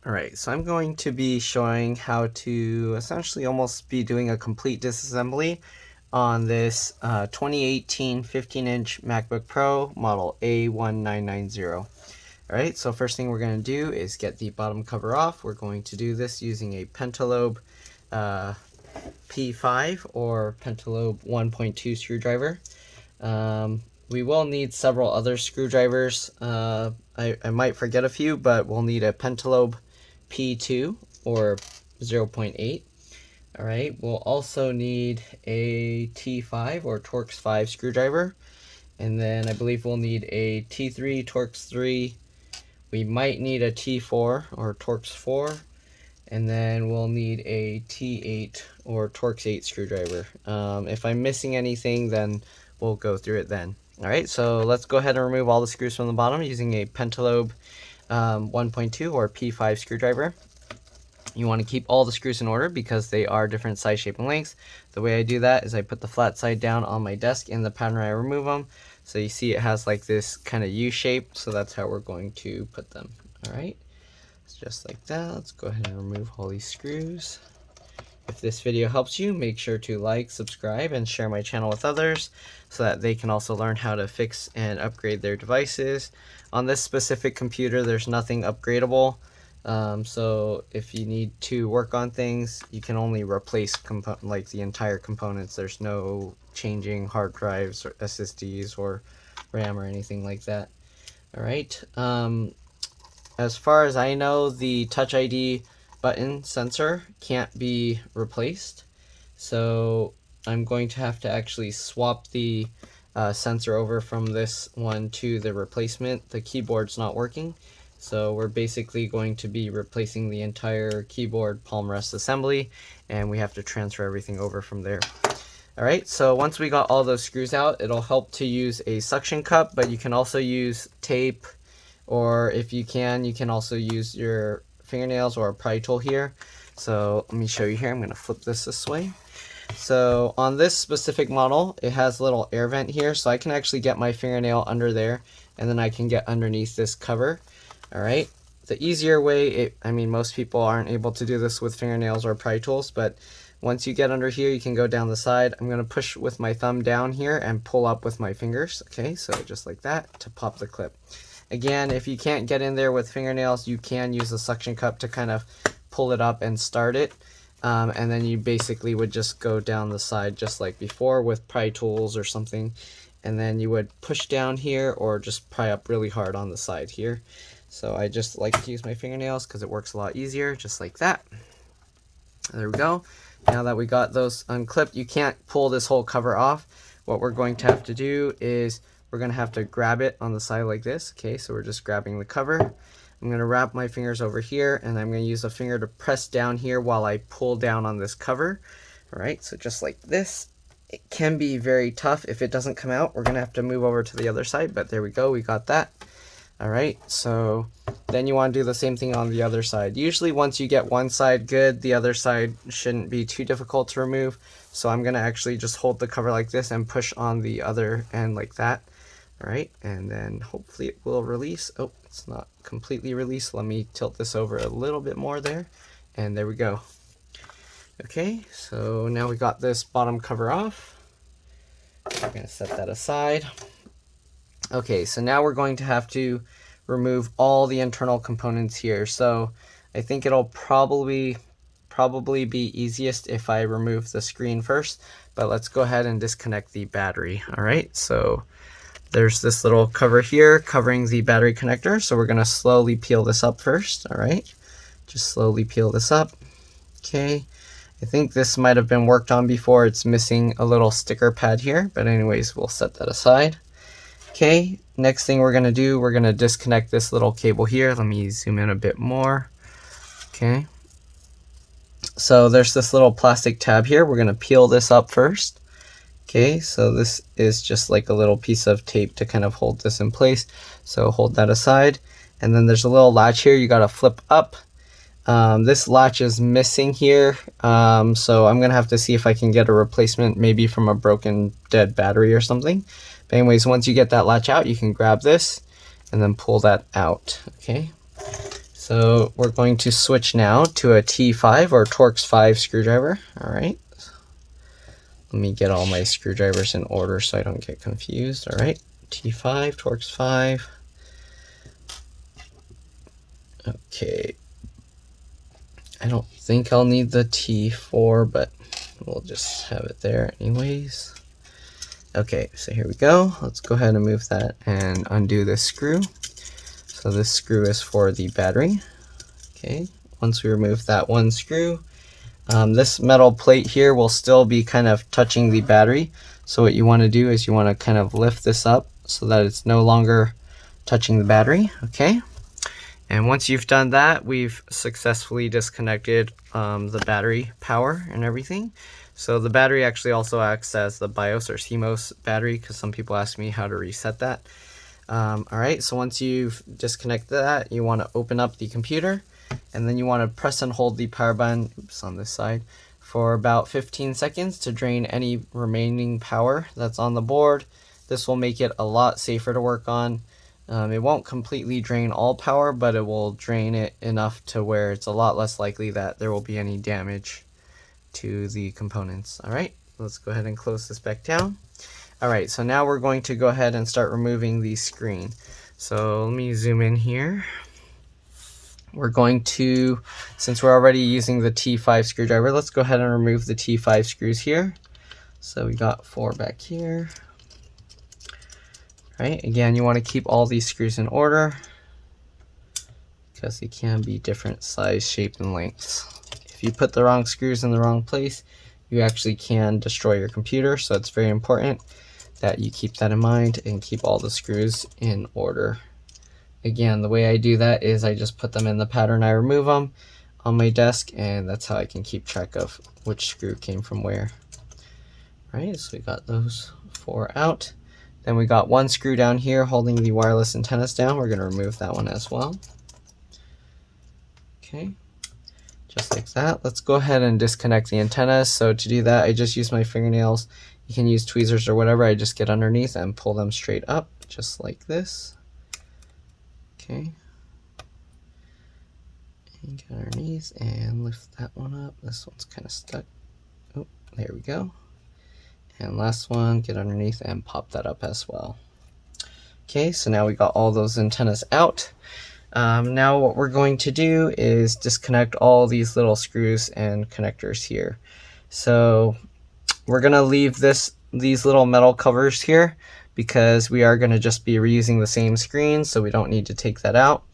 Alright, so I'm going to be showing how to essentially almost be doing a complete disassembly on this 2018 15-inch MacBook Pro model A1990. Alright, so first thing we're going to do is get the bottom cover off. We're going to do this using a Pentalobe P5 or Pentalobe 1.2 screwdriver. We will need several other screwdrivers. I might forget a few, but we'll need a Pentalobe P2 or 0.8. All right, we'll also need a T5 or Torx 5 screwdriver, and then I believe we'll need a T3 Torx 3. We might need a T4 or Torx 4, and then we'll need a T8 or Torx 8 screwdriver. If I'm missing anything, then we'll go through it then. All right, so let's go ahead and remove all the screws from the bottom using a Pentalobe 1.2 or P5 screwdriver. You want to keep all the screws in order because they are different size, shape, and lengths. The way I do that is I put the flat side down on my desk in the pattern I remove them. So you see it has like this kind of U shape, so that's how we're going to put them. All right, it's just like that. Let's go ahead and remove all these screws. If this video helps you, make sure to like, subscribe, and share my channel with others so that they can also learn how to fix and upgrade their devices. On this specific computer, there's nothing upgradable. So if you need to work on things, you can only replace like the entire components. There's no changing hard drives or SSDs or RAM or anything like that. All right. As far as I know, the Touch ID button sensor can't be replaced, so I'm going to have to actually swap the sensor over from this one to the replacement. The keyboard's not working, so we're basically going to be replacing the entire keyboard palm rest assembly, and we have to transfer everything over from there. Alright, so once we got all those screws out, it'll help to use a suction cup, but you can also use tape, or if you can also use your fingernails or a pry tool here. So let me show you here. I'm going to flip this way. So on this specific model, it has a little air vent here, so I can actually get my fingernail under there, and then I can get underneath this cover. All right, the easier way, I mean, most people aren't able to do this with fingernails or pry tools, but once you get under here, you can go down the side. I'm going to push with my thumb down here and pull up with my fingers. Okay, so just like that to pop the clip. Again, if you can't get in there with fingernails, you can use a suction cup to kind of pull it up and start it. And then you basically would just go down the side just like before with pry tools or something. And then you would push down here or just pry up really hard on the side here. So I just like to use my fingernails because it works a lot easier, just like that. There we go. Now that we got those unclipped, you can't pull this whole cover off. What we're going to have to do is we're going to have to grab it on the side like this. Okay, so we're just grabbing the cover. I'm going to wrap my fingers over here, and I'm going to use a finger to press down here while I pull down on this cover. All right, so just like this. It can be very tough. If it doesn't come out, we're going to have to move over to the other side, but there we go, we got that. All right, so then you want to do the same thing on the other side. Usually once you get one side good, the other side shouldn't be too difficult to remove. So I'm going to actually just hold the cover like this and push on the other end like that. All right, and then hopefully it will release. Oh, it's not completely released. Let me tilt this over a little bit more there, and there we go. Okay, so now we got this bottom cover off. We're going to set that aside. Okay, so now we're going to have to remove all the internal components here. So I think it'll probably be easiest if I remove the screen first, but let's go ahead and disconnect the battery. All right, so there's this little cover here covering the battery connector. So we're going to slowly peel this up first. All right, just slowly peel this up. Okay, I think this might have been worked on before. It's missing a little sticker pad here, but anyways, we'll set that aside. Okay, next thing we're going to do, we're going to disconnect this little cable here. Let me zoom in a bit more. Okay, so there's this little plastic tab here. We're going to peel this up first. Okay, so this is just like a little piece of tape to kind of hold this in place. So hold that aside. And then there's a little latch here you got to flip up. This latch is missing here. So I'm going to have to see if I can get a replacement, maybe from a broken dead battery or something. But anyways, once you get that latch out, you can grab this and then pull that out. Okay, So we're going to switch now to a T5 or Torx 5 screwdriver. All right. Let me get all my screwdrivers in order so I don't get confused. All right. T5, Torx 5. Okay. I don't think I'll need the T4, but we'll just have it there anyways. Okay, so here we go. Let's go ahead and move that and undo this screw. So this screw is for the battery. Okay, once we remove that one screw, this metal plate here will still be kind of touching the battery. So what you want to do is you want to kind of lift this up so that it's no longer touching the battery. Okay, and once you've done that, we've successfully disconnected the battery power and everything. So the battery actually also acts as the BIOS or CMOS battery, because some people ask me how to reset that. All right, so once you've disconnected that, you want to open up the computer, and then you want to press and hold the power button, oops, on this side, for about 15 seconds to drain any remaining power that's on the board. This will make it a lot safer to work on. It won't completely drain all power, but it will drain it enough to where it's a lot less likely that there will be any damage to the components. All right, let's go ahead and close this back down. All right, so now we're going to go ahead and start removing the screen. So let me zoom in here. We're going to, since we're already using the T5 screwdriver, let's go ahead and remove the T5 screws here. So we got 4 back here. All right, again, you want to keep all these screws in order because they can be different size, shape, and lengths. If you put the wrong screws in the wrong place, you actually can destroy your computer. So it's very important that you keep that in mind and keep all the screws in order. Again, the way I do that is I just put them in the pattern I remove them on my desk, and that's how I can keep track of which screw came from where. All right, so we got those 4 out. Then we got 1 screw down here holding the wireless antennas down. We're going to remove that one as well. Okay. Just like that. Let's go ahead and disconnect the antennas. So to do that, I just use my fingernails. You can use tweezers or whatever. I just get underneath and pull them straight up, just like this. Okay. And get underneath and lift that one up. This one's kind of stuck. Oh, there we go. And last one, get underneath and pop that up as well. Okay, so now we got all those antennas out. Now what we're going to do is disconnect all these little screws and connectors here. So we're going to leave these little metal covers here because we are going to just be reusing the same screen, so we don't need to take that out.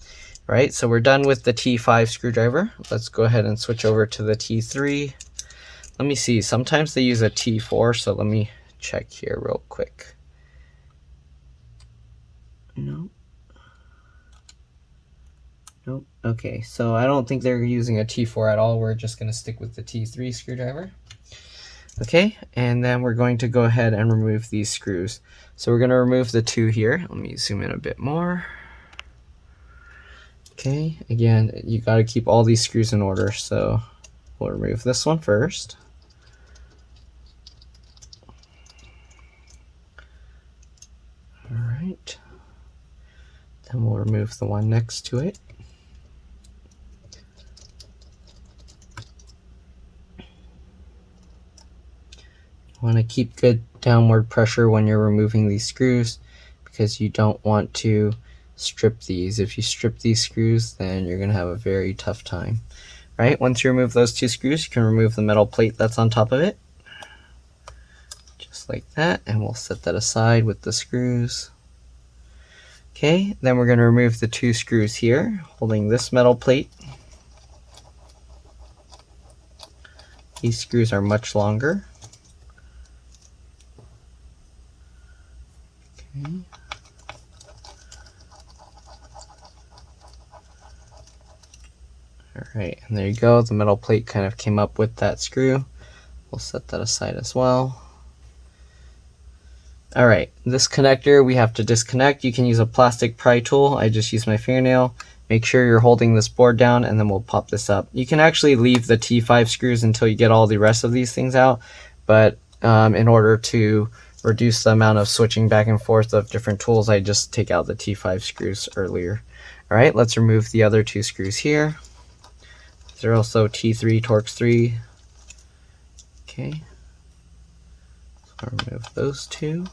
Right, so we're done with the T5 screwdriver. Let's go ahead and switch over to the T3. Let me see, sometimes they use a T4, so let me check here real quick. No. Nope. Okay, so I don't think they're using a T4 at all. We're just going to stick with the T3 screwdriver. Okay, and then we're going to go ahead and remove these screws. So we're going to remove the 2 here. Let me zoom in a bit more. Okay, again, you got to keep all these screws in order. So we'll remove this one first. All right. Then we'll remove the one next to it. You want to keep good downward pressure when you're removing these screws because you don't want to strip these. If you strip these screws, then you're going to have a very tough time. Right? Once you remove those 2 screws, you can remove the metal plate that's on top of it. Just like that, and we'll set that aside with the screws. Okay, then we're going to remove the 2 screws here holding this metal plate. These screws are much longer. Okay. All right, and there you go. The metal plate kind of came up with that screw. We'll set that aside as well. All right, this connector we have to disconnect. You can use a plastic pry tool. I just use my fingernail. Make sure you're holding this board down, and then we'll pop this up. You can actually leave the T5 screws until you get all the rest of these things out, but in order to reduce the amount of switching back and forth of different tools, I just take out the T5 screws earlier. All right, let's remove the other 2 screws here. They're also T3 Torx 3. Okay, so I'll remove those 2.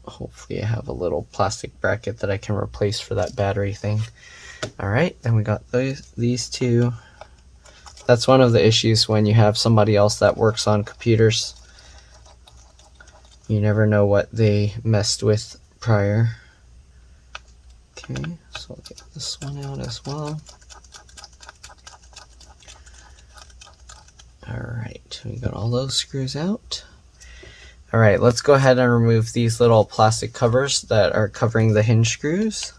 Hopefully I have a little plastic bracket that I can replace for that battery thing. All right, then we got these 2. That's one of the issues when you have somebody else that works on computers. You never know what they messed with prior. Okay, so I'll get this one out as well. All right, we got all those screws out. All right, let's go ahead and remove these little plastic covers that are covering the hinge screws.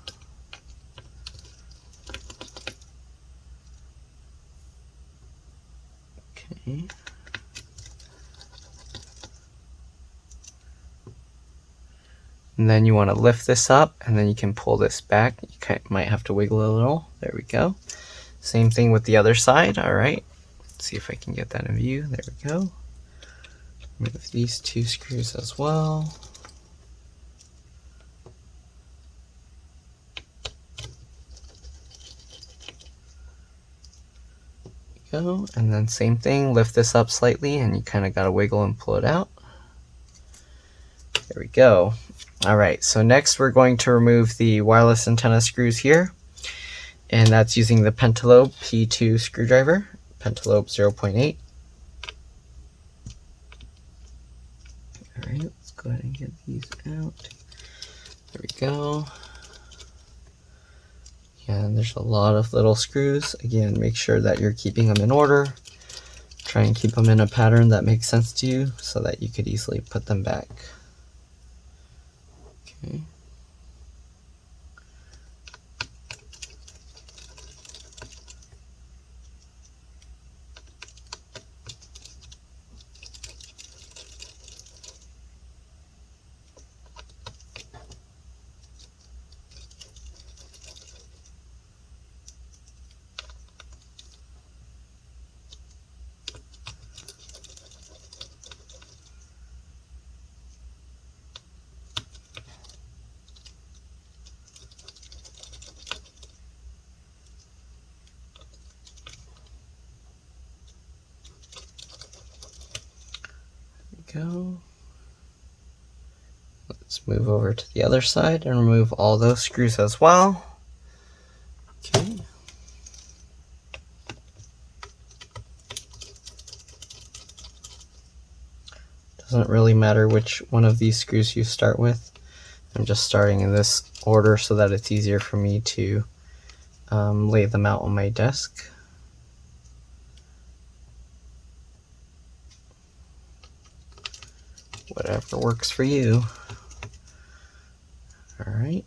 Okay. And then you want to lift this up, and then you can pull this back. You might have to wiggle a little. There we go. Same thing with the other side. All right. Let's see if I can get that in view. There we go. Remove these 2 screws as well. There we go. And then same thing, lift this up slightly, and you kind of got to wiggle and pull it out. There we go. All right, so next we're going to remove the wireless antenna screws here, and that's using the Pentalobe P2 screwdriver, Pentalobe 0.8. All right, let's go ahead and get these out. There we go. Yeah, and there's a lot of little screws. Again, make sure that you're keeping them in order. Try and keep them in a pattern that makes sense to you so that you could easily put them back. Okay. Go. Let's move over to the other side and remove all those screws as well. Okay. Doesn't really matter which one of these screws you start with. I'm just starting in this order so that it's easier for me to lay them out on my desk. Whatever works for you. All right.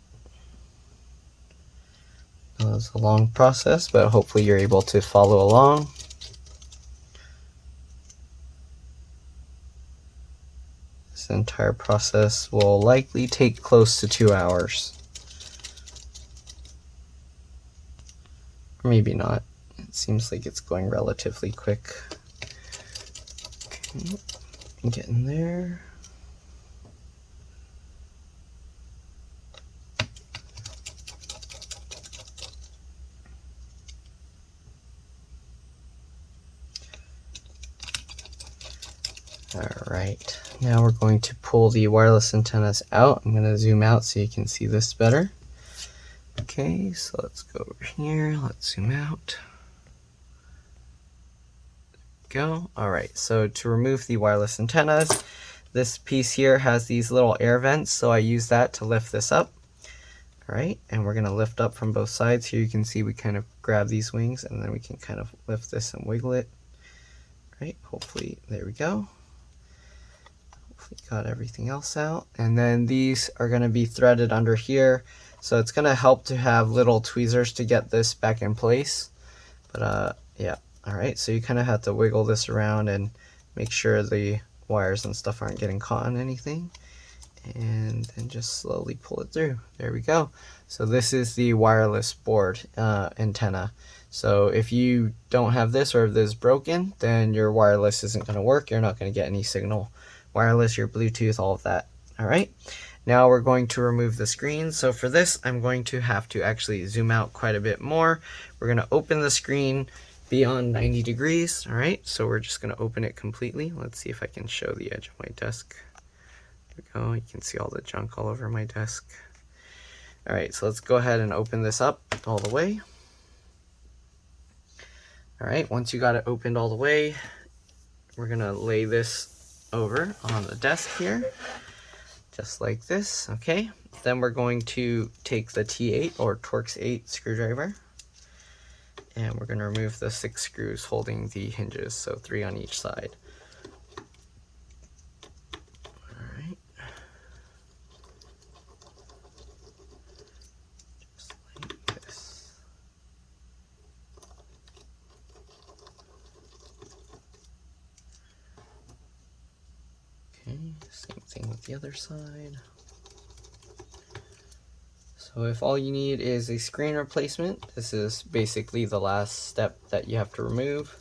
That was a long process, but hopefully you're able to follow along. This entire process will likely take close to 2 hours. Or maybe not. It seems like it's going relatively quick. Okay, get in there. Alright, now we're going to pull the wireless antennas out. I'm going to zoom out so you can see this better. Okay, so let's go over here, let's zoom out. There we go. Alright, so to remove the wireless antennas, this piece here has these little air vents, so I use that to lift this up. Alright, and we're going to lift up from both sides. Here you can see we kind of grab these wings, and then we can kind of lift this and wiggle it. Right, hopefully, there we go. Got everything else out, and then these are going to be threaded under here, so it's going to help to have little tweezers to get this back in place. But yeah, all right, so you kind of have to wiggle this around and make sure the wires and stuff aren't getting caught on anything, and then just slowly pull it through. There we go. So this is the wireless board antenna. So if you don't have this, or if this is broken, then your wireless isn't going to work. You're not going to get any signal wireless, your Bluetooth, all of that. All right. Now we're going to remove the screen. So for this, I'm going to have to actually zoom out quite a bit more. We're going to open the screen beyond 90 degrees. All right. So we're just going to open it completely. Let's see if I can show the edge of my desk. There we go. You can see all the junk all over my desk. All right. So let's go ahead and open this up all the way. All right. Once you got it opened all the way, we're going to lay this over on the desk here. Just like this, okay? Then we're going to take the T8 or Torx 8 screwdriver, and we're going to remove the 6 screws holding the hinges, so 3 on each side. Alright. Just like this. Okay, same thing with the other side. So if all you need is a screen replacement, this is basically the last step that you have to remove.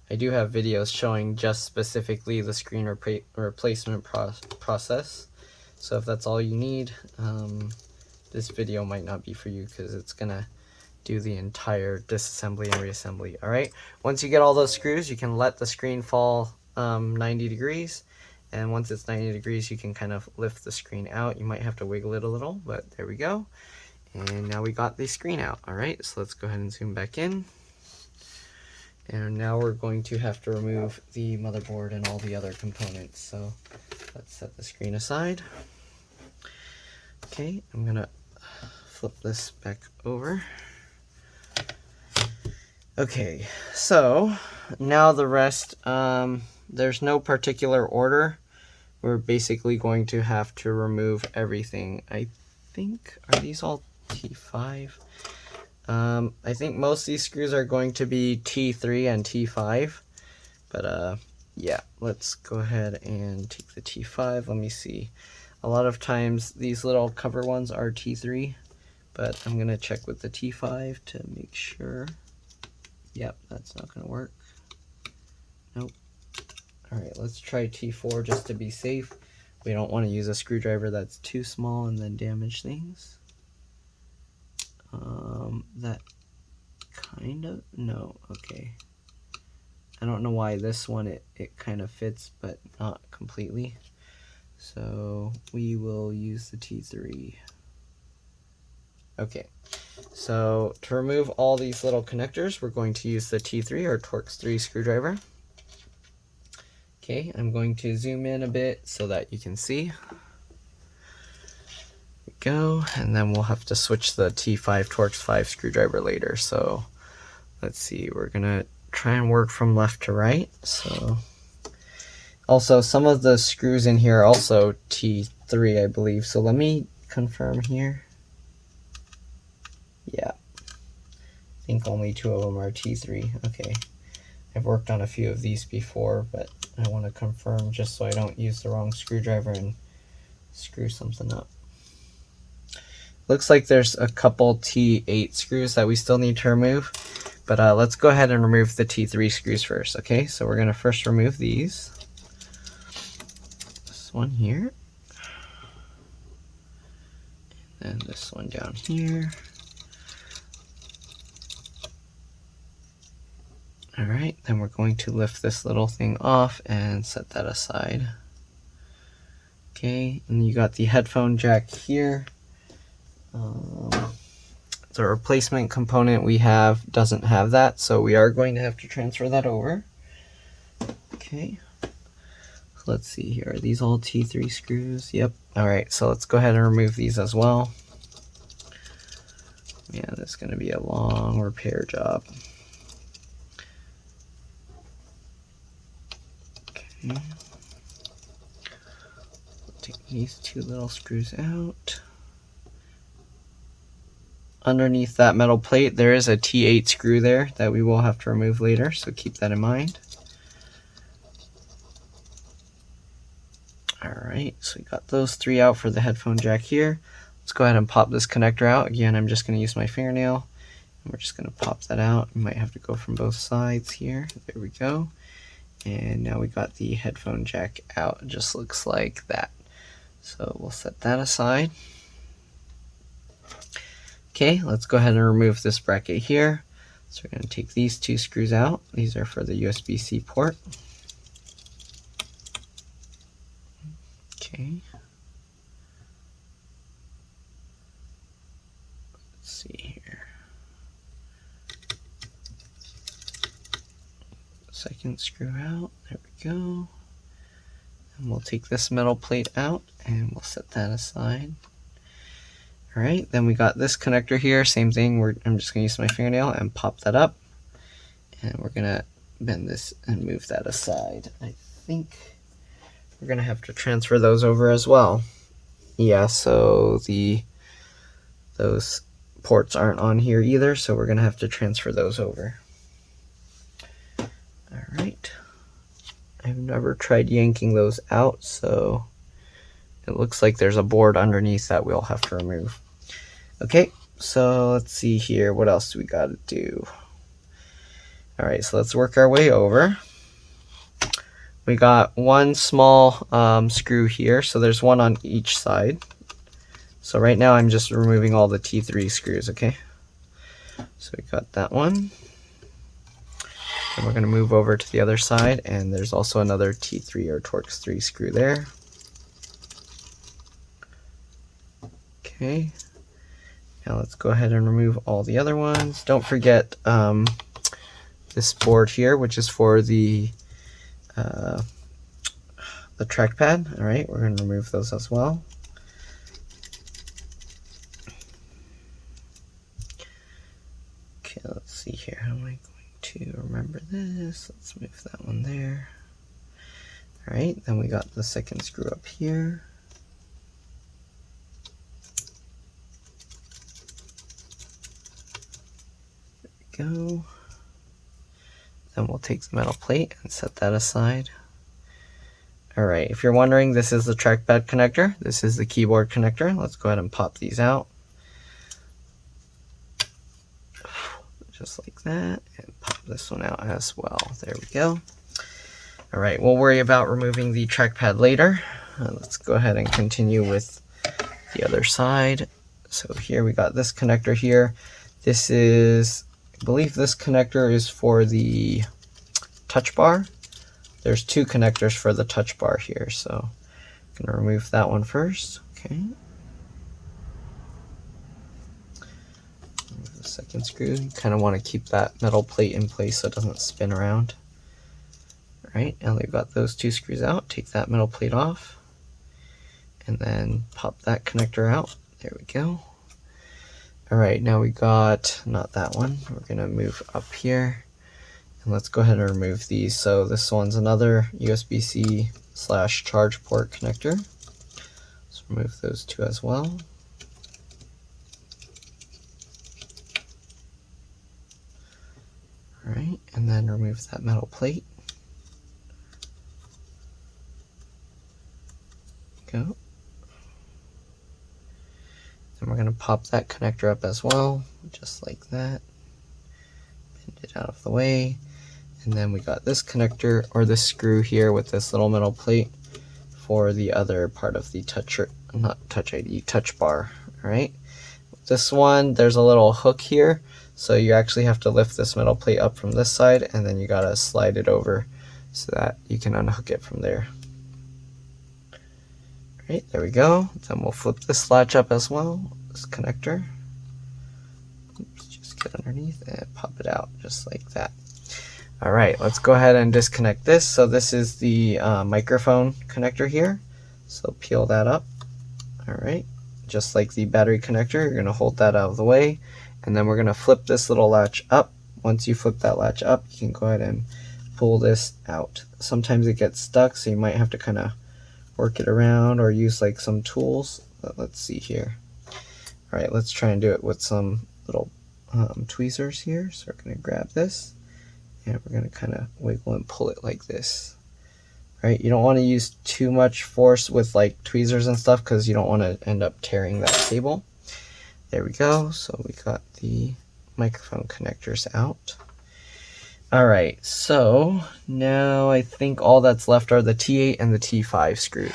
I do have videos showing just specifically the screen replacement process. So if that's all you need, this video might not be for you because it's gonna do the entire disassembly and reassembly. Alright, once you get all those screws, you can let the screen fall 90 degrees. And once it's 90 degrees, you can kind of lift the screen out. You might have to wiggle it a little, but there we go. And now we got the screen out. All right, so let's go ahead and zoom back in. And now we're going to have to remove the motherboard and all the other components. So let's set the screen aside. Okay, I'm gonna flip this back over. Okay, so now the rest, there's no particular order. We're basically going to have to remove everything. I think, are these all T5? I think most of these screws are going to be T3 and T5. But yeah, let's go ahead and take the T5. Let me see. A lot of times these little cover ones are T3, but I'm gonna check with the T5 to make sure. Yep, that's not gonna work. Nope. Alright, let's try T4 just to be safe. We don't want to use a screwdriver that's too small and then damage things. That kind of, no, okay. I don't know why this one, it kind of fits, but not completely. So we will use the T3. Okay, so to remove all these little connectors, we're going to use the T3 or Torx 3 screwdriver. Okay, I'm going to zoom in a bit so that you can see. There we go, and then we'll have to switch the T5 Torx 5 screwdriver later. So let's see, we're gonna try and work from left to right. So also some of the screws in here are also T3, I believe. So let me confirm here. Yeah, I think only 2 of them are T3. Okay, I've worked on a few of these before, but I want to confirm just so I don't use the wrong screwdriver and screw something up. Looks like there's a couple T8 screws that we still need to remove, but let's go ahead and remove the T3 screws first. Okay, so we're going to first remove these. This one here. And then this one down here. Alright, then we're going to lift this little thing off and set that aside. Okay, and you got the headphone jack here. The replacement component we have doesn't have that, so we are going to have to transfer that over. Okay, let's see here. Are these all T3 screws? Yep. Alright, so let's go ahead and remove these as well. Yeah, this is going to be a long repair job. Okay. Take these 2 little screws out. Underneath that metal plate, there is a T8 screw there that we will have to remove later, so keep that in mind. Alright, so we got those 3 out for the headphone jack here. Let's go ahead and pop this connector out. Again, I'm just going to use my fingernail, and we're just going to pop that out. You might have to go from both sides here. There we go. And now we got the headphone jack out. It just looks like that. So we'll set that aside. Okay, let's go ahead and remove this bracket here. So we're going to take these two screws out. These are for the USB-C port. Okay. Let's see here. Second screw out. There we go. And we'll take this metal plate out and we'll set that aside. All right, then we got this connector here. Same thing. I'm just going to use my fingernail and pop that up. And we're going to bend this and move that aside. I think we're going to have to transfer those over as well. Yeah, so those ports aren't on here either, so we're going to have to transfer those over. All right. I've never tried yanking those out, so it looks like there's a board underneath that we'll have to remove. Okay, so let's see here. What else do we got to do? All right, so let's work our way over. We got one small screw here, so there's one on each side. So right now I'm just removing all the T3 screws, okay? So we got that one. And we're going to move over to the other side, and there's also another T3 or Torx 3 screw there. Okay. Now let's go ahead and remove all the other ones. Don't forget this board here, which is for the trackpad. All right, we're going to remove those as well. Okay, let's see here. How am I going to remember this? Let's move that one there. All right, then we got the second screw up here. There we go. Then we'll take the metal plate and set that aside. All right, if you're wondering, this is the trackpad connector. This is the keyboard connector. Let's go ahead and pop these out. Just like that, and pop this one out as well. There we go. All right, we'll worry about removing the trackpad later. Let's go ahead and continue with the other side. So here we got this connector here. This is, I believe this connector is for the touch bar. There's two connectors for the touch bar here, so I'm gonna remove that one first. Okay. Remove the second screw. You kind of want to keep that metal plate in place so it doesn't spin around. All right, now we've got those two screws out. Take that metal plate off, and then pop that connector out. There we go. All right, now we got, not that one. We're gonna move up here. And let's go ahead and remove these. So this one's another USB-C / charge port connector. Let's remove those two as well. All right, and then remove that metal plate. Go. And we're going to pop that connector up as well, just like that. Bend it out of the way. And then we got this connector, or this screw here with this little metal plate for the other part of the touch bar. All right. This one, there's a little hook here, so you actually have to lift this metal plate up from this side, and then you gotta slide it over so that you can unhook it from there. All right, there we go. Then we'll flip this latch up as well, this connector. Oops, just get underneath and pop it out just like that. All right, let's go ahead and disconnect this. So this is the microphone connector here. So peel that up. All right, just like the battery connector, you're gonna hold that out of the way, and then we're gonna flip this little latch up. Once you flip that latch up, you can go ahead and pull this out. Sometimes it gets stuck, so you might have to kind of work it around or use like some tools. But let's see here. All right, let's try and do it with some little tweezers here. So we're gonna grab this, and we're going to kind of wiggle and pull it like this. Right? You don't want to use too much force with like tweezers and stuff because you don't want to end up tearing that cable. There we go. So we got the microphone connectors out. All right, so now I think all that's left are the T8 and the T5 screws.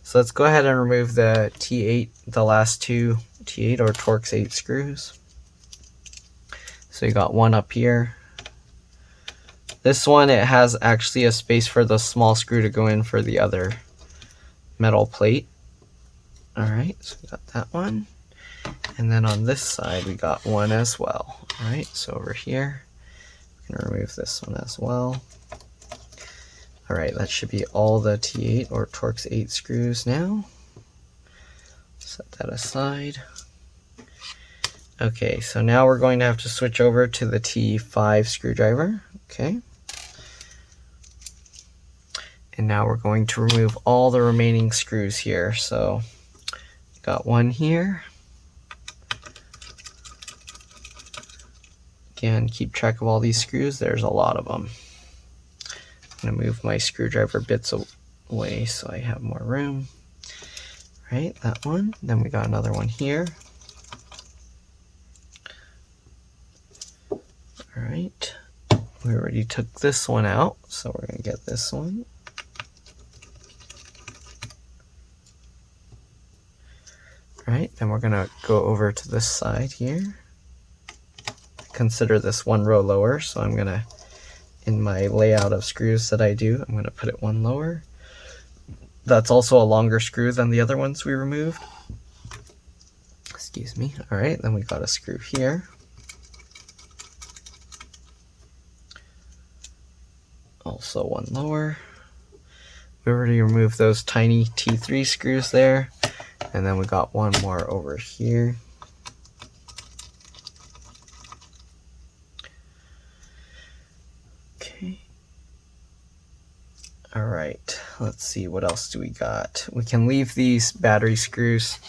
So let's go ahead and remove the T8, the last two T8 or Torx 8 screws. So you got one up here. This one, it has actually a space for the small screw to go in for the other metal plate. All right, so we got that one. And then on this side, we got one as well. All right, so over here, I'm gonna remove this one as well. All right, that should be all the T8 or Torx 8 screws now. Set that aside. Okay, so now we're going to have to switch over to the T5 screwdriver. Okay. And now we're going to remove all the remaining screws here. So, got one here. Again, keep track of all these screws. There's a lot of them. I'm going to move my screwdriver bits away so I have more room. Right, that one. Then we got another one here. All right. We already took this one out, so we're going to get this one. Right, then we're gonna go over to this side here. Consider this one row lower, so I'm gonna, in my layout of screws that I do, I'm gonna put it one lower. That's also a longer screw than the other ones we removed. Excuse me. All right, then we got a screw here. Also one lower. We already removed those tiny T3 screws there. And then we got one more over here. Okay. All right, let's see, what else do we got? We can leave these battery screws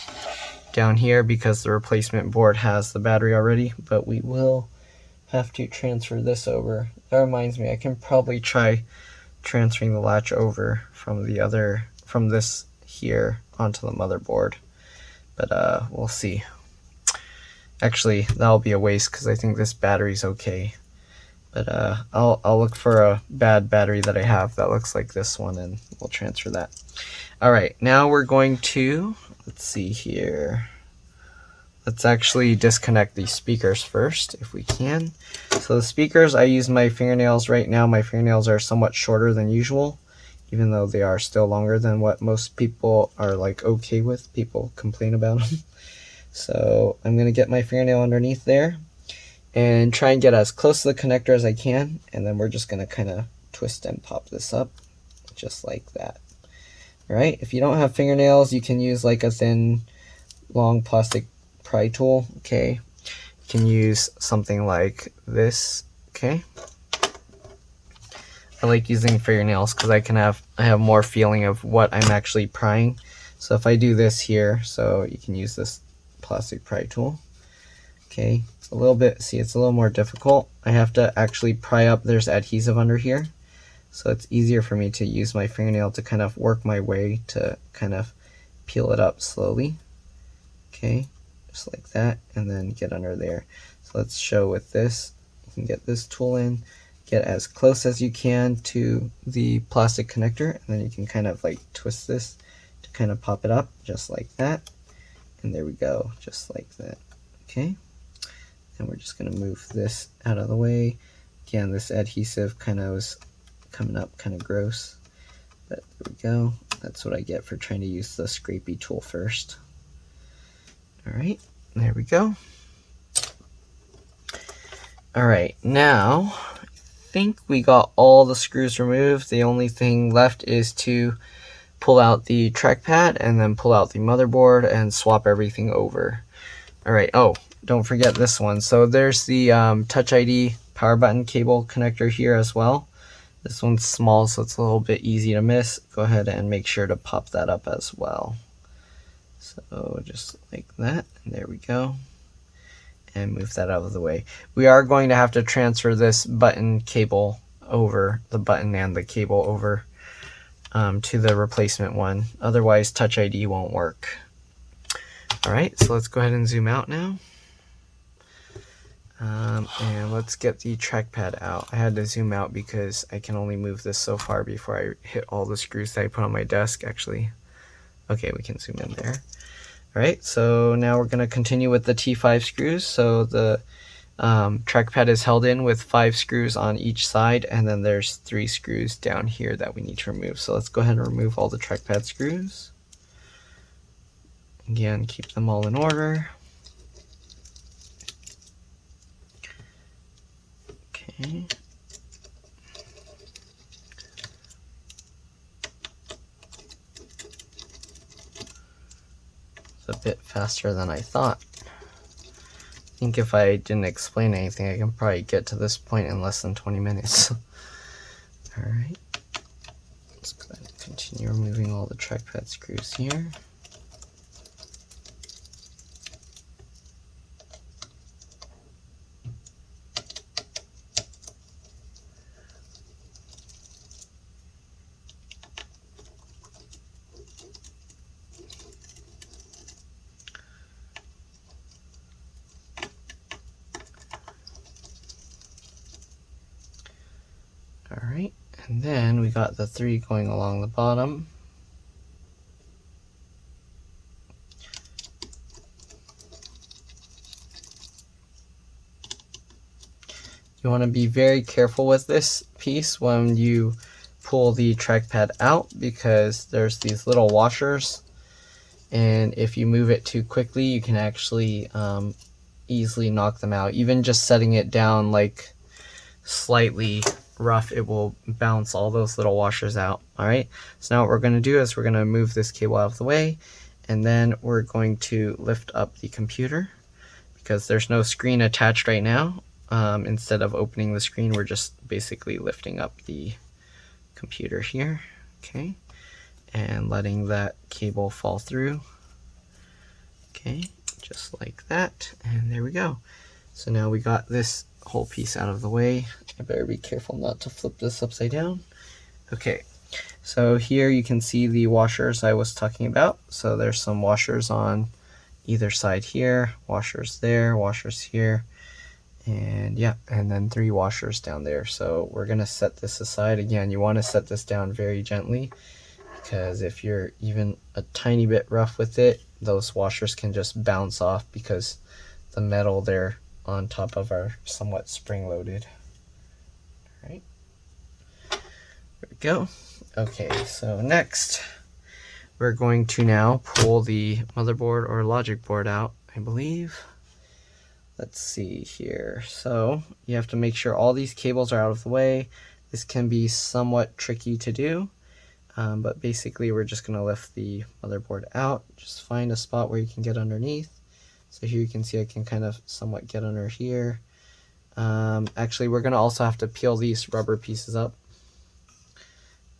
down here because the replacement board has the battery already, but we will have to transfer this over. That reminds me, I can probably try transferring the latch over from this here onto the motherboard, but we'll see. Actually, that'll be a waste because I think this battery's okay, but I'll look for a bad battery that I have that looks like this one and we'll transfer that. All right, now we're going to, let's see here, let's actually disconnect these speakers first if we can. So the speakers, I use my fingernails right now. My fingernails are somewhat shorter than usual, even though they are still longer than what most people are like okay with. People complain about them. So I'm going to get my fingernail underneath there and try and get as close to the connector as I can. And then we're just going to kind of twist and pop this up just like that. All right. If you don't have fingernails, you can use like a thin, long plastic pry tool. Okay. You can use something like this. Okay. I like using fingernails because I have more feeling of what I'm actually prying. So if I do this here, so you can use this plastic pry tool. Okay, it's a little bit, see, it's a little more difficult. I have to actually pry up, there's adhesive under here. So it's easier for me to use my fingernail to kind of work my way to kind of peel it up slowly. Okay, just like that, and then get under there. So let's show with this. You can get this tool in. Get as close as you can to the plastic connector, and then you can kind of like twist this to kind of pop it up just like that. And there we go, just like that. Okay, and we're just going to move this out of the way. Again, this adhesive kind of was coming up kind of gross, but there we go. That's what I get for trying to use the scrapey tool first. All right, there we go. All right, now I think we got all the screws removed. The only thing left is to pull out the trackpad and then pull out the motherboard and swap everything over. All right, oh, don't forget this one. So there's the Touch ID power button cable connector here as well. This one's small, so it's a little bit easy to miss. Go ahead and make sure to pop that up as well. So just like that, and there we go. And move that out of the way. We are going to have to transfer this button cable over, the button and the cable over to the replacement one. Otherwise, Touch ID won't work. All right, so let's go ahead and zoom out now. And let's get the trackpad out. I had to zoom out because I can only move this so far before I hit all the screws that I put on my desk. Actually, okay, we can zoom in there. All right, so now we're going to continue with the T5 screws. So the trackpad is held in with 5 screws on each side, and then there's 3 screws down here that we need to remove. So let's go ahead and remove all the trackpad screws. Again, keep them all in order. Okay. It's a bit faster than I thought. I think if I didn't explain anything, I can probably get to this point in less than 20 minutes. Alright. Let's go ahead and continue removing all the trackpad screws here. Alright, and then we got the 3 going along the bottom. You want to be very careful with this piece when you pull the trackpad out, because there's these little washers, and if you move it too quickly you can actually easily knock them out. Even just setting it down like slightly rough, it will bounce all those little washers out. Alright, so now what we're going to do is we're going to move this cable out of the way, and then we're going to lift up the computer because there's no screen attached right now. Instead of opening the screen, we're just basically lifting up the computer here, okay, and letting that cable fall through, okay, just like that, and there we go. So now we got this whole piece out of the way. I better be careful not to flip this upside down. Okay, so here you can see the washers I was talking about. So there's some washers on either side here, washers there, washers here, and yeah, and then 3 washers down there. So we're gonna set this aside. Again, you want to set this down very gently, because if you're even a tiny bit rough with it, those washers can just bounce off because the metal there on top of are somewhat spring-loaded. All right, there we go. Okay, so next we're going to now pull the motherboard or Logicboard out, I believe. Let's see here. So you have to make sure all these cables are out of the way. This can be somewhat tricky to do, but basically we're just going to lift the motherboard out. Just find a spot where you can get underneath. So here you can see I can kind of somewhat get under here. Actually, we're going to also have to peel these rubber pieces up.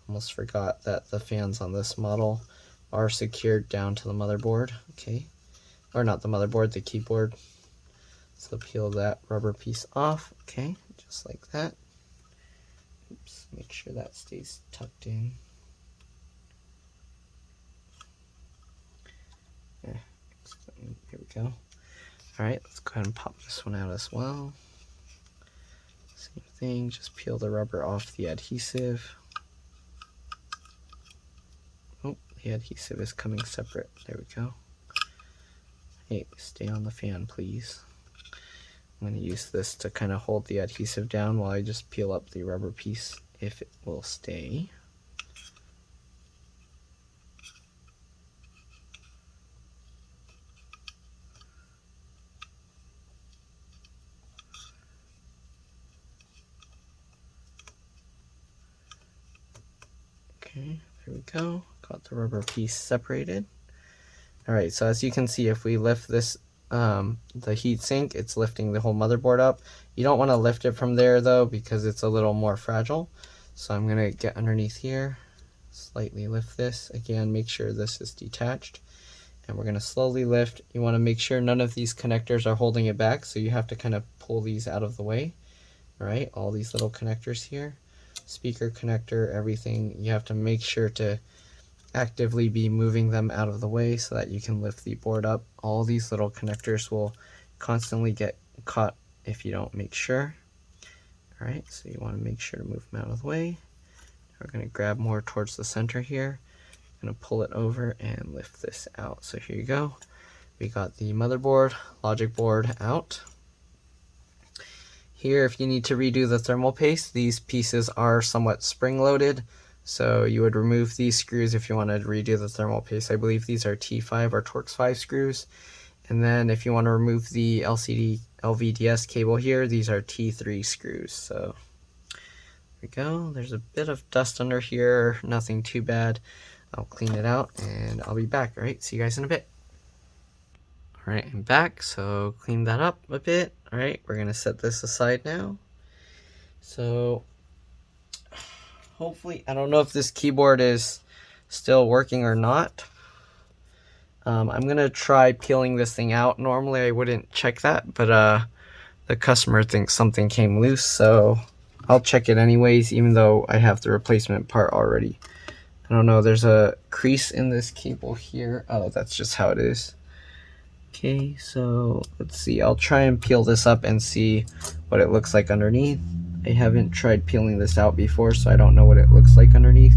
Almost forgot that the fans on this model are secured down to the motherboard. Okay, or not the motherboard, the keyboard. So peel that rubber piece off, okay, just like that. Oops, make sure that stays tucked in. Yeah, here we go. Alright, let's go ahead and pop this one out as well. Same thing, just peel the rubber off the adhesive. Oh, the adhesive is coming separate. There we go. Hey, stay on the fan, please. I'm going to use this to kind of hold the adhesive down while I just peel up the rubber piece, if it will stay. Okay, there we go. Got the rubber piece separated. Alright, so as you can see, if we lift this the heatsink, it's lifting the whole motherboard up. You don't want to lift it from there though, because it's a little more fragile. So I'm going to get underneath here, slightly lift this. Again, make sure this is detached, and we're going to slowly lift. You want to make sure none of these connectors are holding it back, so you have to kind of pull these out of the way. Alright, all these little connectors here, speaker connector, everything, you have to make sure to actively be moving them out of the way so that you can lift the board up. All these little connectors will constantly get caught if you don't make sure. All right, so you want to make sure to move them out of the way. We're going to grab more towards the center here. I'm going to pull it over and lift this out. So here you go. We got the motherboard, logic board out. Here, if you need to redo the thermal paste, these pieces are somewhat spring-loaded, so you would remove these screws if you wanted to redo the thermal paste. I believe these are T5 or Torx 5 screws. And then if you want to remove the LCD LVDS cable here, these are T3 screws. So there we go. There's a bit of dust under here, nothing too bad. I'll clean it out and I'll be back. All right, see you guys in a bit. All right, I'm back, so clean that up a bit. All right, we're gonna set this aside now. So hopefully, I don't know if this keyboard is still working or not. I'm gonna try peeling this thing out. Normally I wouldn't check that, but the customer thinks something came loose, so I'll check it anyways, even though I have the replacement part already. I don't know, there's a crease in this cable here. Oh, that's just how it is. Okay, so let's see. I'll try and peel this up and see what it looks like underneath. I haven't tried peeling this out before, so I don't know what it looks like underneath.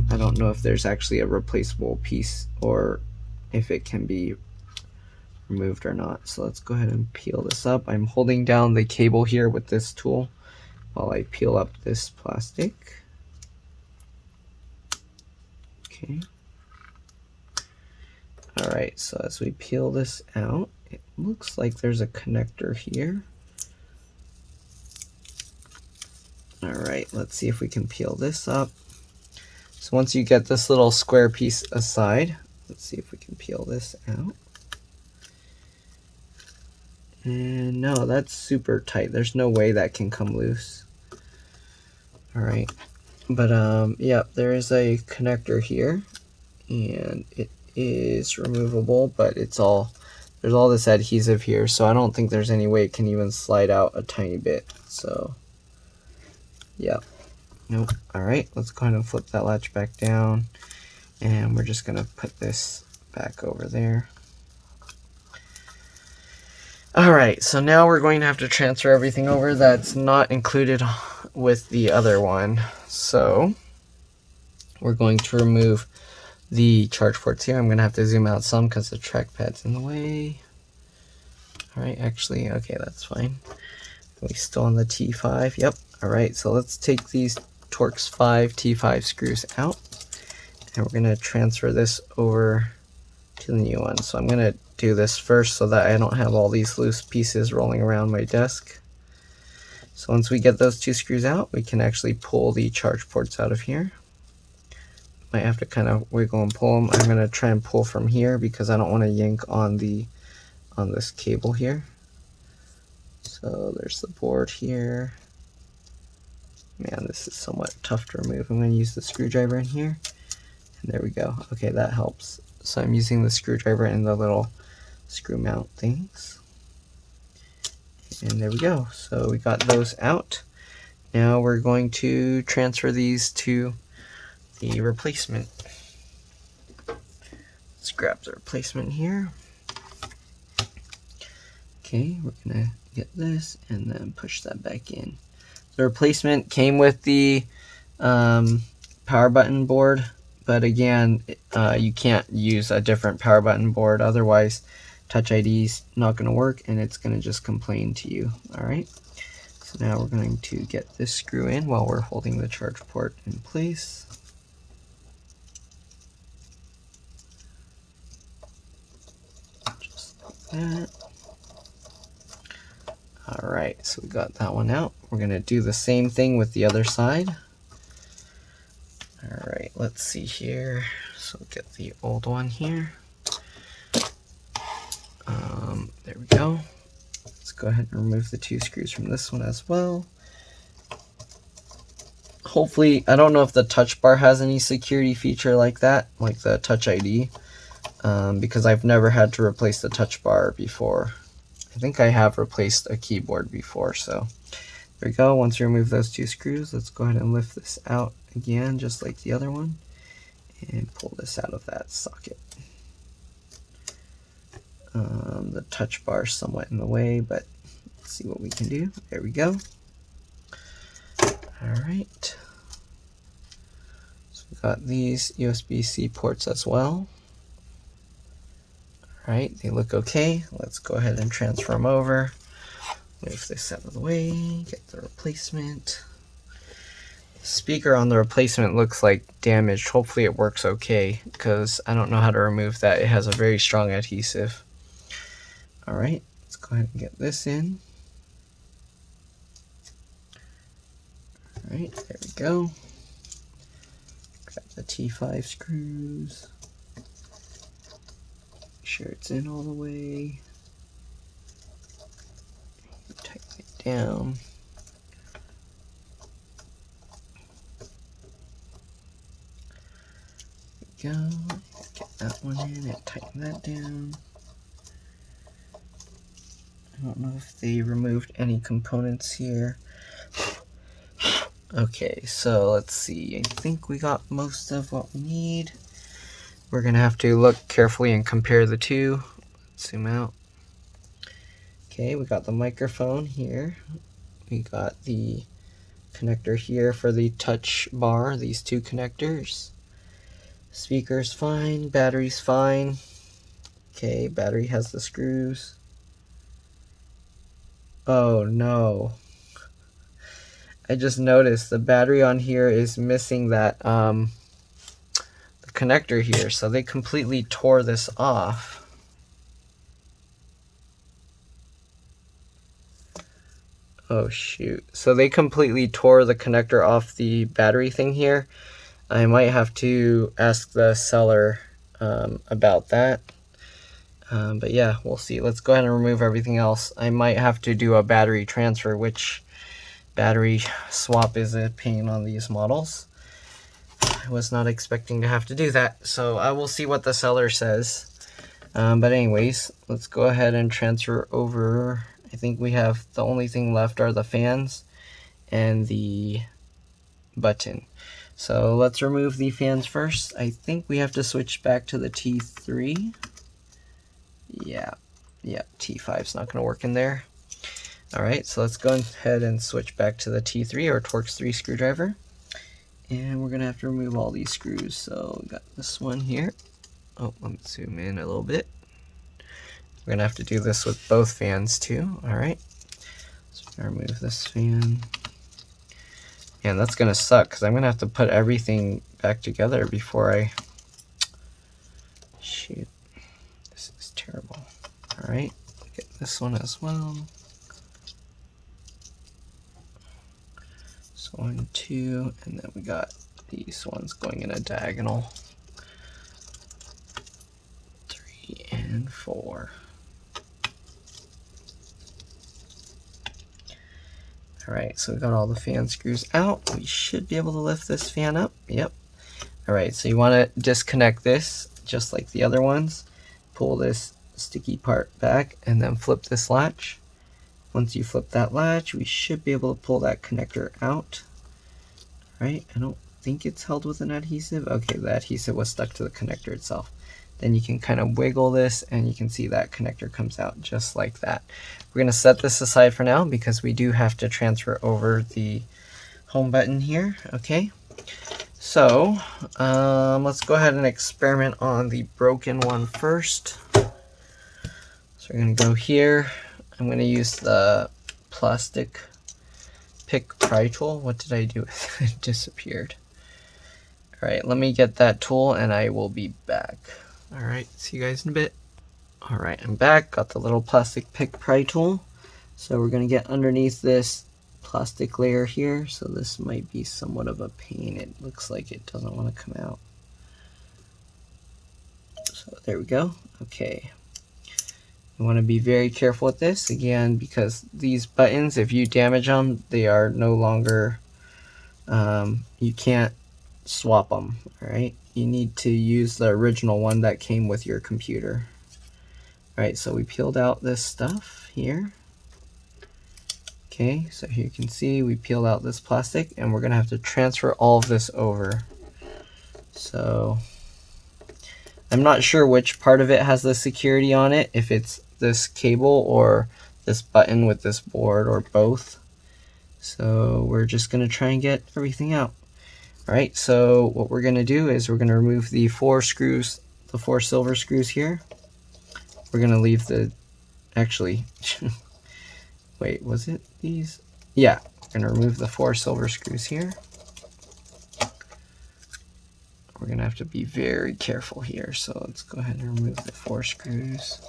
I don't know if there's actually a replaceable piece or if it can be removed or not. So let's go ahead and peel this up. I'm holding down the cable here with this tool while I peel up this plastic. Okay. Alright, so as we peel this out, it looks like there's a connector here. Alright, let's see if we can peel this up. So once you get this little square piece aside, let's see if we can peel this out. And no, that's super tight. There's no way that can come loose. Alright, but yeah, there is a connector here, and it is removable, but there's all this adhesive here, so I don't think there's any way it can even slide out a tiny bit. So yeah, nope. All right, let's go ahead and flip that latch back down, and we're just gonna put this back over there. All right, so now we're going to have to transfer everything over that's not included with the other one. So we're going to remove the charge ports here. I'm going to have to zoom out some because the trackpad's in the way. All right, actually, okay, that's fine. Are we still on the T5? Yep. All right, so let's take these Torx 5 T5 screws out, and we're going to transfer this over to the new one. So I'm going to do this first so that I don't have all these loose pieces rolling around my desk. So once we get those two screws out, we can actually pull the charge ports out of here. Might have to kind of wiggle and pull them. I'm going to try and pull from here because I don't want to yank on this cable here. So there's the board here. Man, this is somewhat tough to remove. I'm going to use the screwdriver in here. And there we go. Okay, that helps. So I'm using the screwdriver and the little screw mount things. And there we go. So we got those out. Now we're going to transfer these to the replacement. Let's grab the replacement here. Okay, we're gonna get this and then push that back in. The replacement came with the power button board, but again, you can't use a different power button board, otherwise Touch ID's not going to work and it's going to just complain to you. Alright, so now we're going to get this screw in while we're holding the charge port in place. Just like that. Alright, so we got that one out. We're going to do the same thing with the other side. Alright, let's see here. So get the old one here. There we go. Let's go ahead and remove the two screws from this one as well. Hopefully, I don't know if the touch bar has any security feature like that, like the Touch ID, because I've never had to replace the touch bar before. I think I have replaced a keyboard before, so there we go. Once you remove those two screws, let's go ahead and lift this out again, just like the other one, and pull this out of that socket. The touch bar is somewhat in the way, but Let's see what we can do. There we go. All right. So we've got these USB-C ports as well. All right, they look okay. Let's go ahead and transfer them over. Move this out of the way, get the replacement. The speaker on the replacement looks like damaged. Hopefully it works okay, because I don't know how to remove that. It has a very strong adhesive. All right, let's go ahead and get this in. All right, there we go. Grab the T5 screws. Make sure it's in all the way. Tighten it down. There we go. Get that one in and tighten that down. I don't know if they removed any components here. Okay, so let's see. I think we got most of what we need. We're gonna have to look carefully and compare the two. Let's zoom out. Okay, we got the microphone here. We got the connector here for the touch bar, these two connectors. Speaker's fine, battery's fine. Okay, battery has the screws. Oh no. I just noticed the battery on here is missing that the connector here, so they completely tore this off. Oh shoot. So they completely tore the connector off the battery thing here. I might have to ask the seller about that. But yeah, we'll see. Let's go ahead and remove everything else. I might have to do a battery transfer, which battery swap is a pain on these models. I was not expecting to have to do that, so I will see what the seller says. But anyways, let's go ahead and transfer over. I think we have the only thing left are the fans and the button. So let's remove the fans first. I think we have to switch back to the T3. Yeah, T5's not going to work in there. All right, so let's go ahead and switch back to the T3 or Torx 3 screwdriver. And we're going to have to remove all these screws. So we got this one here. Oh, let me zoom in a little bit. We're going to have to do this with both fans too. All right, so we're going to remove this fan. And that's going to suck because I'm going to have to put everything back together before I... Shoot, this is terrible. All right, get this one as well. So 1, 2, and then we got these ones going in a diagonal. 3 and 4. All right, so we got all the fan screws out. We should be able to lift this fan up. Yep. All right, so you want to disconnect this just like the other ones. Pull this sticky part back and then flip this latch. Once you flip that latch, we should be able to pull that connector out. All right, I don't think it's held with an adhesive. Okay, the adhesive was stuck to the connector itself. Then you can kind of wiggle this and you can see that connector comes out just like that. We're going to set this aside for now because we do have to transfer over the home button here. Okay, so let's go ahead and experiment on the broken one first. So we're going to go here. I'm going to use the plastic pick pry tool. What did I do with it? It disappeared. All right, let me get that tool and I will be back. All right, see you guys in a bit. All right, I'm back. Got the little plastic pick pry tool. So we're going to get underneath this plastic layer here. So this might be somewhat of a pain. It looks like it doesn't want to come out. So there we go. Okay. You want to be very careful with this, again, because these buttons, if you damage them, they are no longer, you can't swap them, all right? You need to use the original one that came with your computer. All right, so we peeled out this stuff here. Okay, so here you can see we peeled out this plastic, and we're going to have to transfer all of this over. So I'm not sure which part of it has the security on it, if it's this cable or this button with this board or both. So we're just going to try and get everything out. All right, so what we're going to do is we're going to remove the 4 screws, the 4 silver screws here. We're going to leave the, actually, wait, was it these? Yeah, we're going to remove the 4 silver screws here. We're going to have to be very careful here, so let's go ahead and remove the 4 screws.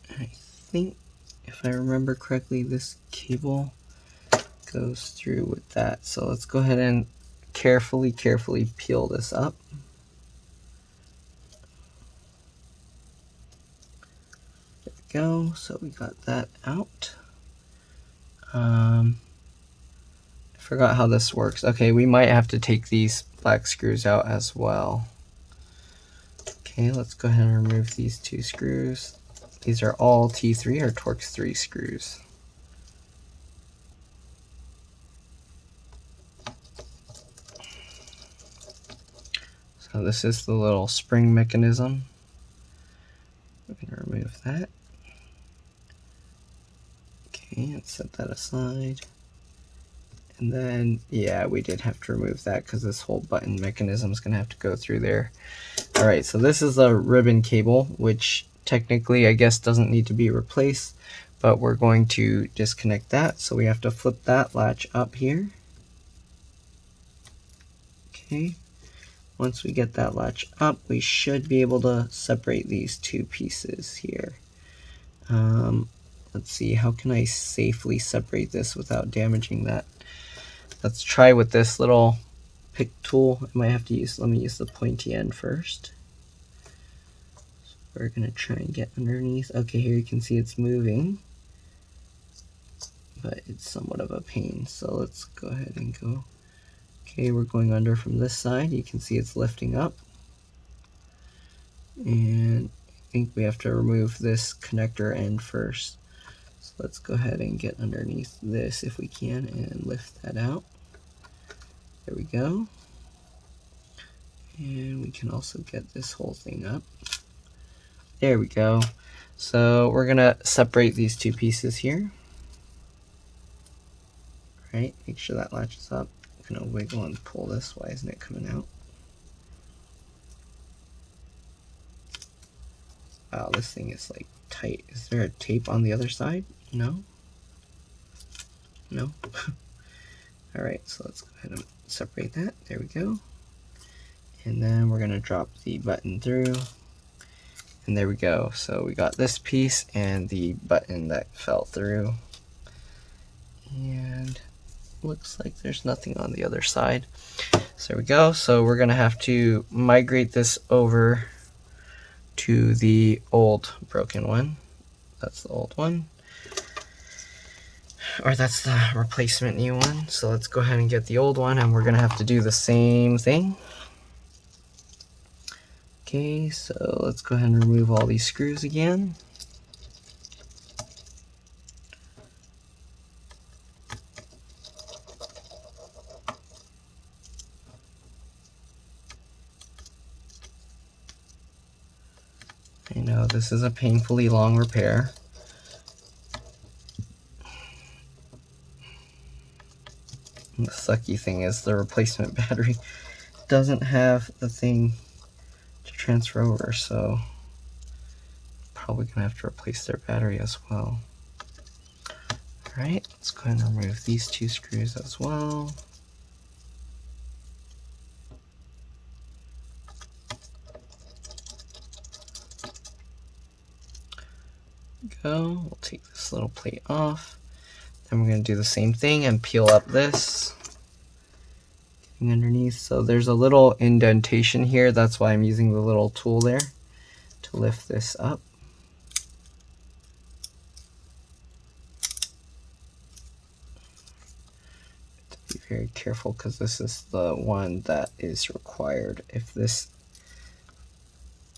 I think, if I remember correctly, this cable goes through with that. So let's go ahead and carefully peel this up. There we go. So we got that out. I forgot how this works. Okay, we might have to take these black screws out as well. Okay, let's go ahead and remove these 2 screws. These are all T3 or Torx 3 screws. So this is the little spring mechanism. We're going to remove that. Okay, let's set that aside. And then, yeah, we did have to remove that because this whole button mechanism is going to have to go through there. All right, so this is the ribbon cable, which technically I guess doesn't need to be replaced, but we're going to disconnect that. So we have to flip that latch up here. Okay, once we get that latch up, we should be able to separate these 2 pieces here. Let's see, how can I safely separate this without damaging that? Let's try with this little pick tool. I might have to use, let me use the pointy end first. So we're gonna try and get underneath. Okay, here you can see it's moving, but it's somewhat of a pain. So let's go ahead and go. Okay, we're going under from this side. You can see it's lifting up. And I think we have to remove this connector end first. So let's go ahead and get underneath this if we can and lift that out. There we go. And we can also get this whole thing up. There we go. So we're gonna separate these 2 pieces here. Right, make sure that latches up. I'm gonna wiggle and pull this. Why isn't it coming out? Wow, this thing is like tight. Is there a tape on the other side? No? No? Alright, so let's go ahead and separate that. There we go. And then we're gonna drop the button through. And there we go. So we got this piece and the button that fell through. And looks like there's nothing on the other side. So there we go. So we're gonna have to migrate this over to the old broken one. That's the old one. Or that's the replacement new one. So let's go ahead and get the old one, and we're gonna have to do the same thing. Okay, so let's go ahead and remove all these screws again. I know this is a painfully long repair. And the sucky thing is the replacement battery doesn't have the thing to transfer over, so probably gonna have to replace their battery as well. Alright, let's go ahead and remove these 2 screws as well. Go. We'll take this little plate off. Then we're going to do the same thing and peel up this. Getting underneath. So there's a little indentation here. That's why I'm using the little tool there to lift this up. To be very careful because this is the one that is required. If this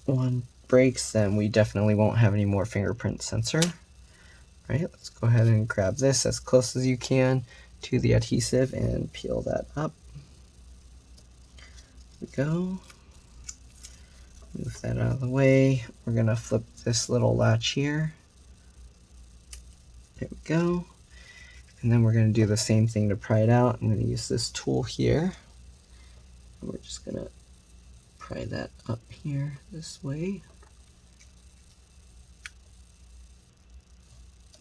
one breaks, then we definitely won't have any more fingerprint sensor. All right, let's go ahead and grab this as close as you can to the adhesive and peel that up. There we go. Move that out of the way. We're gonna flip this little latch here. There we go. And then we're gonna do the same thing to pry it out. I'm gonna use this tool here. And we're just gonna pry that up here this way.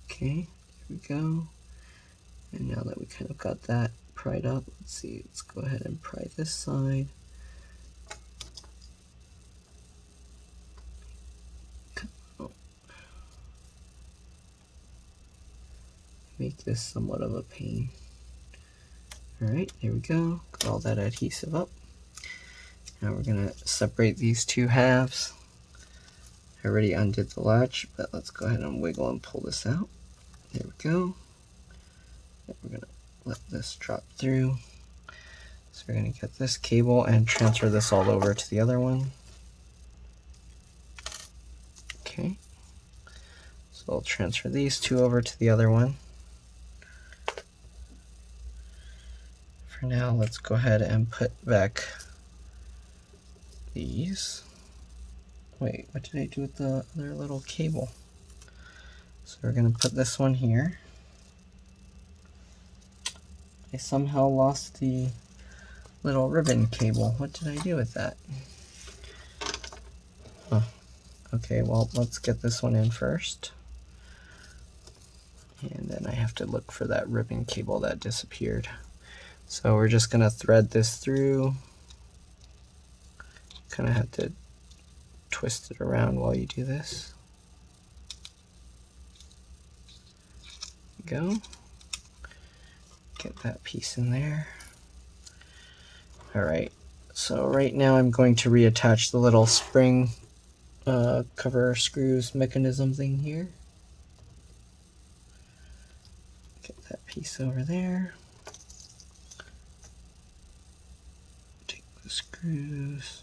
Okay, there we go. And now that we kind of got that pried up, let's see, let's go ahead and pry this side. Make this somewhat of a pain. All right, there we go. Got all that adhesive up. Now we're gonna separate these two halves. I already undid the latch, but let's go ahead and wiggle and pull this out. There we go. And we're gonna let this drop through. So we're gonna get this cable and transfer this all over to the other one. Okay. So I'll transfer these two over to the other one. For now, let's go ahead and put back these. Wait, what did I do with the other little cable? So we're gonna put this one here. I somehow lost the little ribbon cable. What did I do with that? Oh, okay, well, let's get this one in first. And then I have to look for that ribbon cable that disappeared. So we're just gonna thread this through. Kind of have to twist it around while you do this. Go. Get that piece in there. All right, so right now I'm going to reattach the little spring cover screws mechanism thing here. Get that piece over there. Take the screws.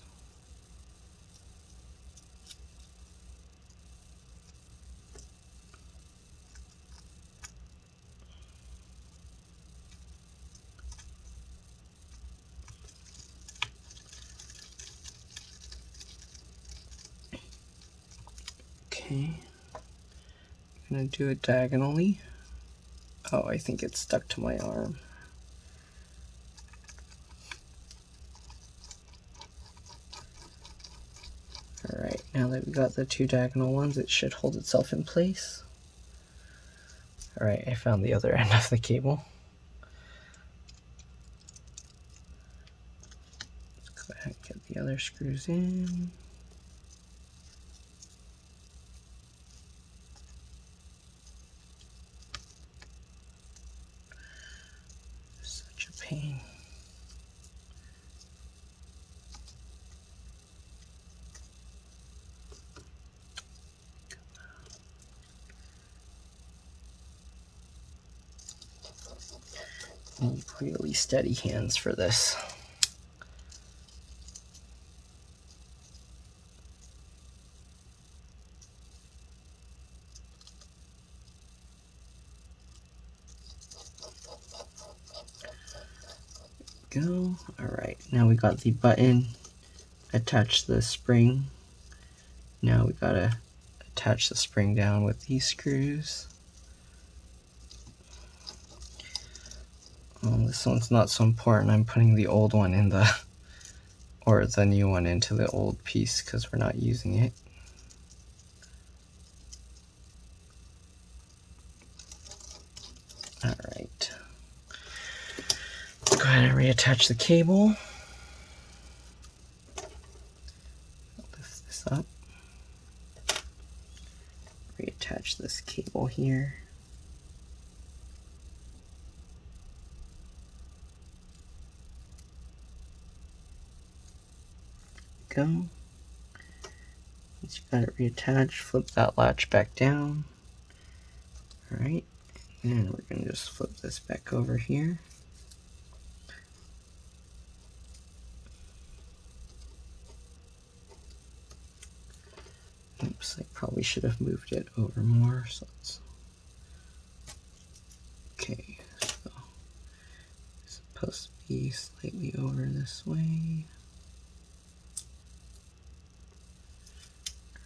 Okay, I'm gonna do it diagonally. Oh, I think it's stuck to my arm. All right, now that we got the two diagonal ones, it should hold itself in place. All right, I found the other end of the cable. Let's go ahead and get the other screws in. Such a pain. Need really steady hands for this. Go. All right, now we got the button. Attach the spring. Now we gotta attach the spring down with these screws. This one's not so important. I'm putting the old one in the, or the new one into the old piece because we're not using it. All right. Let's go ahead and reattach the cable. Lift this up. Reattach this cable here. Go. Once you got it reattached, flip that latch back down. All right, and we're gonna just flip this back over here. Oops, I probably should have moved it over more. So it's okay. So it's supposed to be slightly over this way.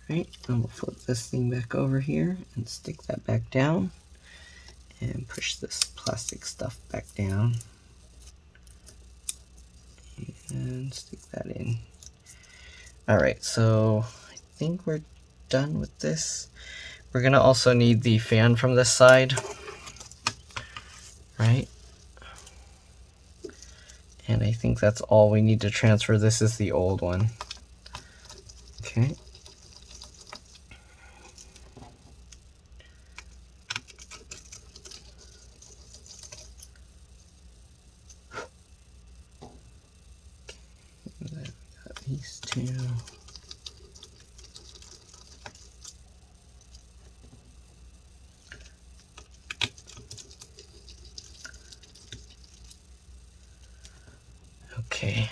All right, then we'll flip this thing back over here and stick that back down and push this plastic stuff back down and stick that in. All right, so I think we're done with this. We're gonna also need the fan from this side, right? And I think that's all we need to transfer. This is the old one. Okay. And then we got these two. Okay,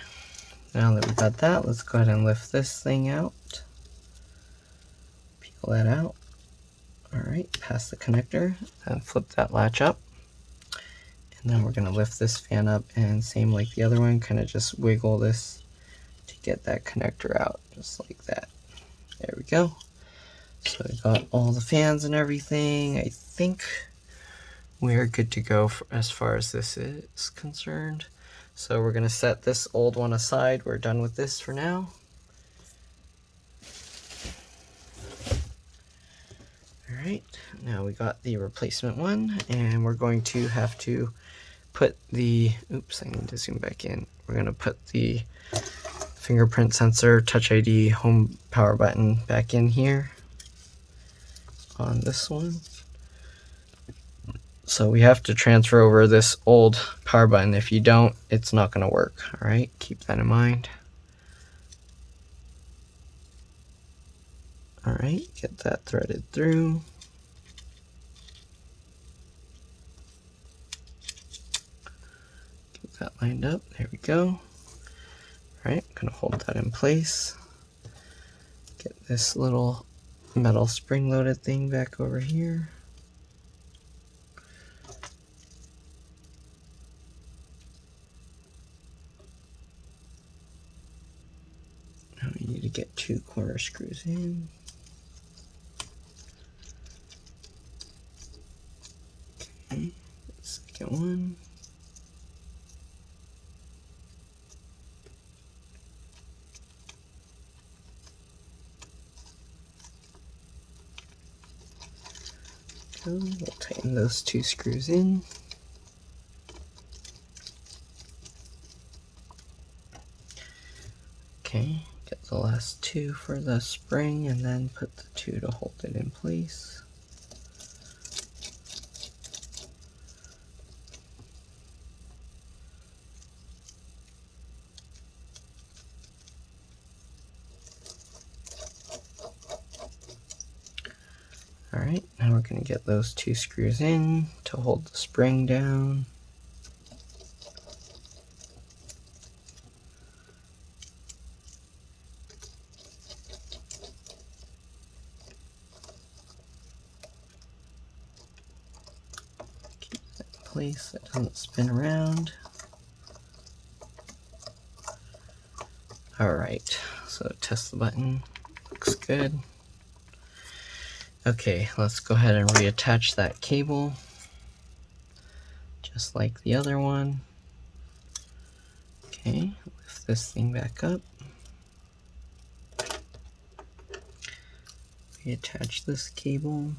now that we got that, let's go ahead and lift this thing out. Peel that out. All right, past the connector and flip that latch up. And then we're gonna lift this fan up and same like the other one, kind of just wiggle this to get that connector out, just like that. There we go. So we got all the fans and everything. I think we're good to go as far as this is concerned. So we're gonna set this old one aside. We're done with this for now. All right, now we got the replacement one, and we're going to have to put the, oops, I need to zoom back in. We're gonna put the fingerprint sensor, Touch ID, home power button back in here on this one. So we have to transfer over this old power button. If you don't, it's not gonna work, all right? Keep that in mind. All right, get that threaded through. Get that lined up, there we go. All right, I'm gonna hold that in place. Get this little metal spring-loaded thing back over here. Now we need to get 2 corner screws in. Okay, second one. We'll tighten those 2 screws in. Okay, get the last 2 for the spring and then put the 2 to hold it in place. All right, now we're going to get those 2 screws in to hold the spring down. Keep that in place so it doesn't spin around. All right, so test the button, looks good. Okay, let's go ahead and reattach that cable, just like the other one. Okay, lift this thing back up. Reattach this cable.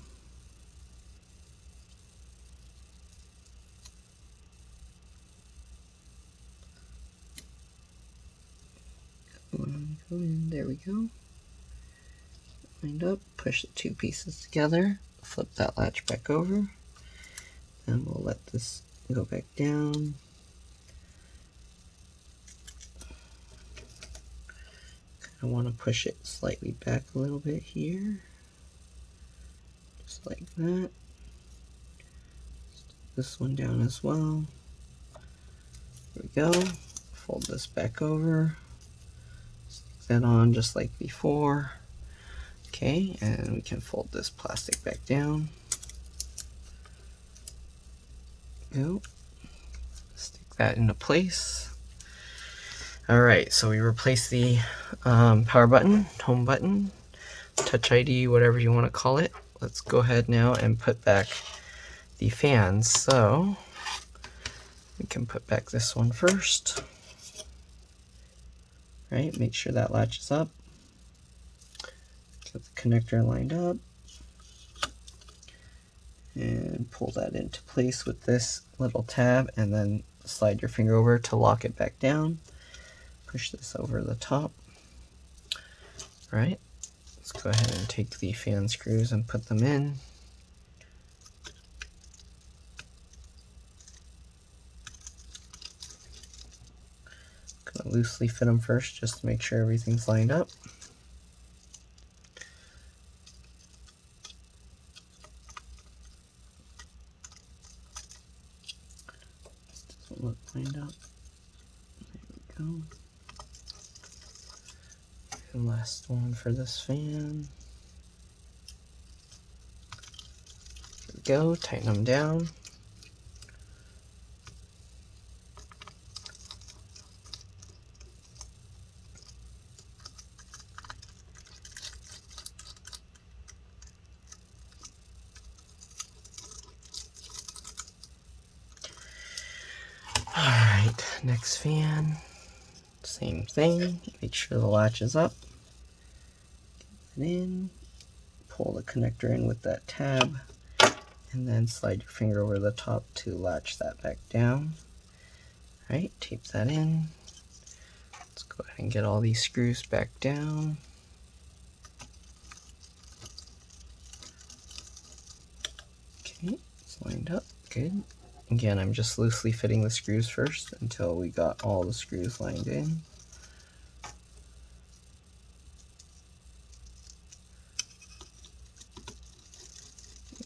Go in, there we go. Lined up, push the 2 pieces together, flip that latch back over, then we'll let this go back down. I want to push it slightly back a little bit here, just like that. Stick this one down as well. There we go. Fold this back over, stick that on just like before. Okay, and we can fold this plastic back down. Go. Stick that into place. Alright, so we replace the power button, home button, touch ID, whatever you want to call it. Let's go ahead now and put back the fans. So we can put back this one first. Right, make sure that latches up. Get the connector lined up. And pull that into place with this little tab, and then slide your finger over to lock it back down. Push this over the top. All right, let's go ahead and take the fan screws and put them in. Gonna loosely fit them first just to make sure everything's lined up. Look lined up. There we go. And last one for this fan. There we go. Tighten them down. Alright, next fan, same thing, make sure the latch is up, get it in, pull the connector in with that tab, and then slide your finger over the top to latch that back down. Alright, tape that in. Let's go ahead and get all these screws back down. Okay, it's lined up, good. Again, I'm just loosely fitting the screws first until we got all the screws lined in.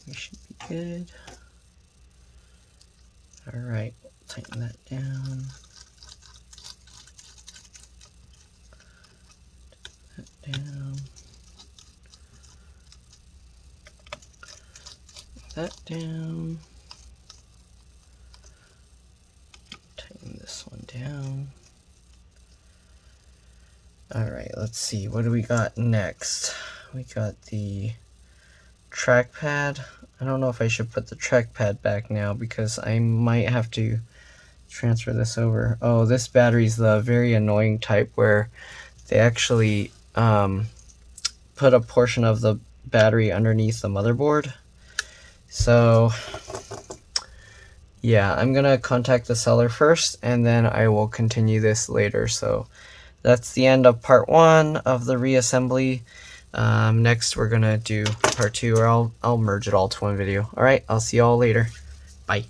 We should be good. Alright, tighten that down. Tighten that down. That down. This one down. Alright, let's see, what do we got next? We got the trackpad. I don't know if I should put the trackpad back now because I might have to transfer this over. Oh, this battery's the very annoying type where they actually put a portion of the battery underneath the motherboard. So yeah, I'm gonna contact the seller first and then I will continue this later. So that's the end of part 1 of the reassembly. Next we're gonna do part 2, or I'll merge it all to one video. Alright, I'll see you all later. Bye.